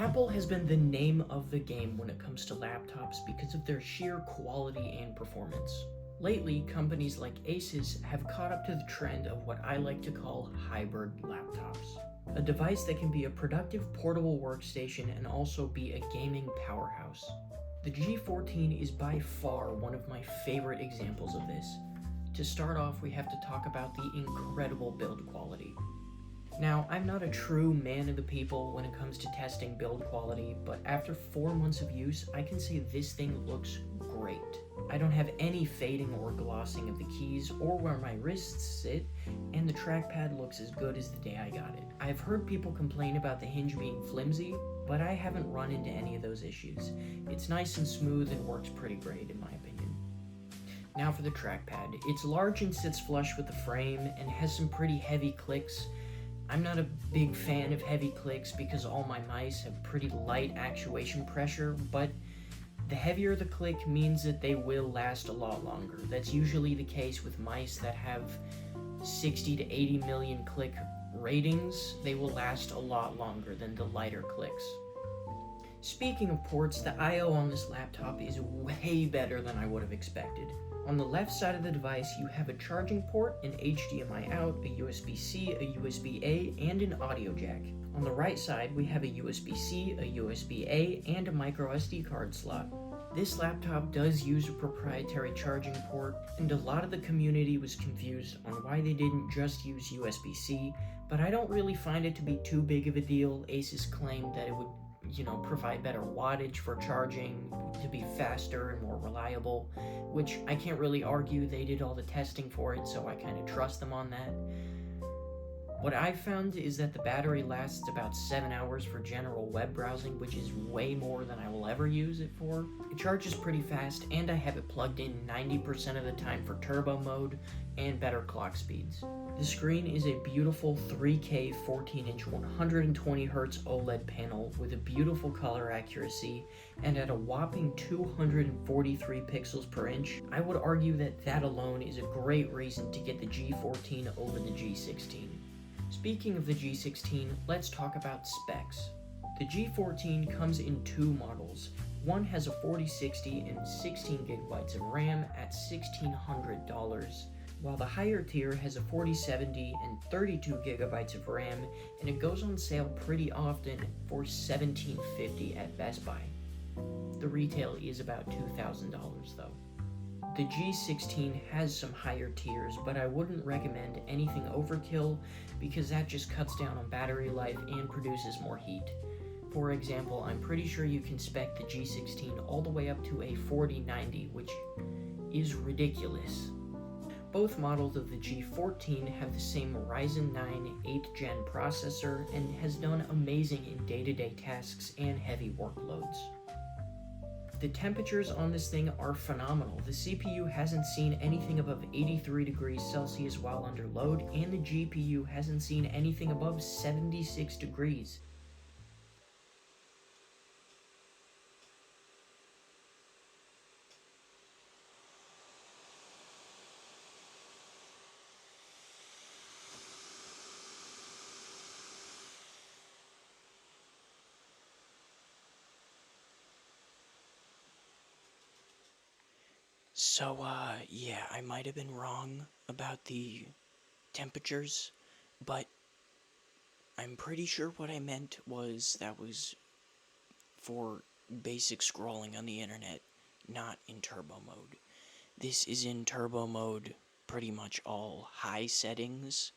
Apple has been the name of the game when it comes to laptops because of their sheer quality and performance. Lately, companies like Asus have caught up to the trend of what I like to call hybrid laptops. A device that can be a productive portable workstation and also be a gaming powerhouse. The G14 is by far one of my favorite examples of this. To start off, we have to talk about the incredible build quality. Now, I'm not a true man of the people when it comes to testing build quality, but after 4 months of use, I can say this thing looks great. I don't have any fading or glossing of the keys or where my wrists sit, and the trackpad looks as good as the day I got it. I've heard people complain about the hinge being flimsy, but I haven't run into any of those issues. It's nice and smooth and works pretty great in my opinion. Now for the trackpad. It's large and sits flush with the frame and has some pretty heavy clicks. I'm not a big fan of heavy clicks because all my mice have pretty light actuation pressure, but the heavier the click means that they will last a lot longer. That's usually the case with mice that have 60 to 80 million click ratings. They will last a lot longer than the lighter clicks. Speaking of ports, the I/O on this laptop is way better than I would have expected. On the left side of the device, you have a charging port, an HDMI out, a USB-C, a USB-A, and an audio jack. On the right side, we have a USB-C, a USB-A, and a microSD card slot. This laptop does use a proprietary charging port, and a lot of the community was confused on why they didn't just use USB-C, but I don't really find it to be too big of a deal. Asus claimed that it would provide better wattage for charging, to be faster and more reliable, which I can't really argue. They did all the testing for it, so I kind of trust them on that. What I've found is that the battery lasts about 7 hours for general web browsing, which is way more than I will ever use it for. It charges pretty fast, and I have it plugged in 90% of the time for turbo mode and better clock speeds. The screen is a beautiful 3K 14-inch 120Hz OLED panel with a beautiful color accuracy, and at a whopping 243 pixels per inch. I would argue that alone is a great reason to get the G14 over the G16. Speaking of the G16, let's talk about specs. The G14 comes in two models. One has a 4060 and 16 gigabytes of RAM at $1,600, while the higher tier has a 4070 and 32 gigabytes of RAM, and it goes on sale pretty often for $1,750 at Best Buy. The retail is about $2,000 though. The G16 has some higher tiers, but I wouldn't recommend anything overkill because that just cuts down on battery life and produces more heat. For example, I'm pretty sure you can spec the G16 all the way up to a 4090, which is ridiculous. Both models of the G14 have the same Ryzen 9 8th gen processor and has done amazing in day-to-day tasks and heavy workloads. The temperatures on this thing are phenomenal. The CPU hasn't seen anything above 83 degrees Celsius while under load, and the GPU hasn't seen anything above 76 degrees. So, yeah, I might have been wrong about the temperatures, but I'm pretty sure what I meant was that was for basic scrolling on the internet, not in turbo mode. This is in turbo mode, pretty much all high settings,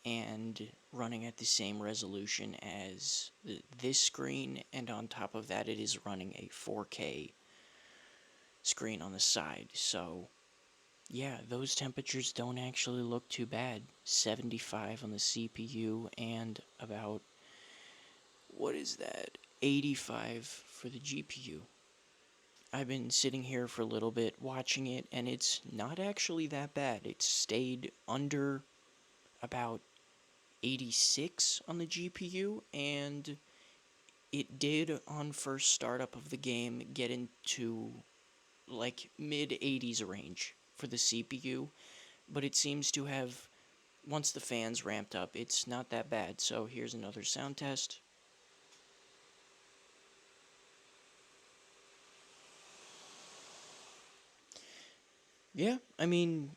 and running at the same resolution as this screen, and on top of that it is running a 4K screen on the side. So yeah, those temperatures don't actually look too bad. 75 on the CPU and about, what is that, 85 for the GPU. I've been sitting here for a little bit watching it, and it's not actually that bad. It stayed under about 86 on the GPU, and it did on first startup of the game get into like mid 80s range for the CPU, but it seems to have, once the fans ramped up, it's not that bad. So here's another sound test. Yeah, I mean,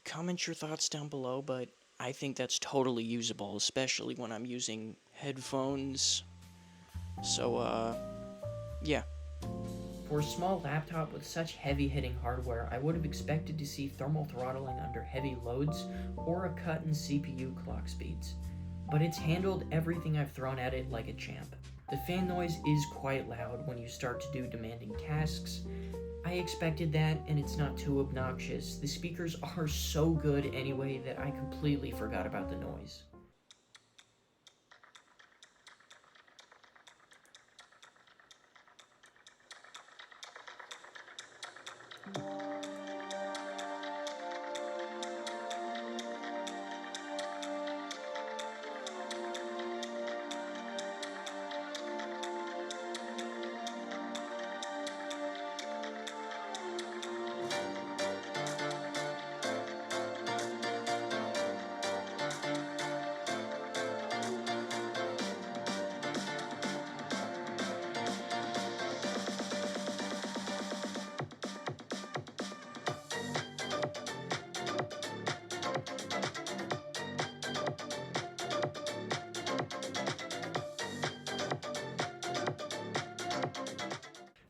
comment your thoughts down below, but I think that's totally usable, especially when I'm using headphones. So, yeah. For a small laptop with such heavy-hitting hardware, I would have expected to see thermal throttling under heavy loads or a cut in CPU clock speeds. But it's handled everything I've thrown at it like a champ. The fan noise is quite loud when you start to do demanding tasks. I expected that, and it's not too obnoxious. The speakers are so good anyway that I completely forgot about the noise.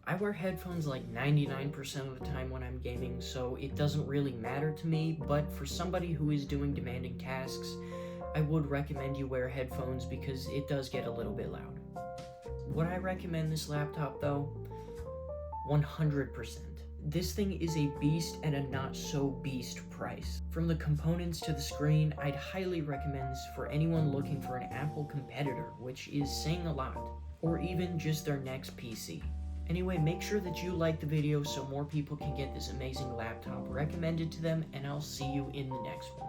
I wear headphones like 99% of the time when I'm gaming, so it doesn't really matter to me, but for somebody who is doing demanding tasks, I would recommend you wear headphones because it does get a little bit loud. Would I recommend this laptop though? 100%. This thing is a beast at a not so beast price. From the components to the screen, I'd highly recommend this for anyone looking for an Apple competitor, which is saying a lot, or even just their next PC. Anyway, make sure that you like the video so more people can get this amazing laptop recommended to them, and I'll see you in the next one.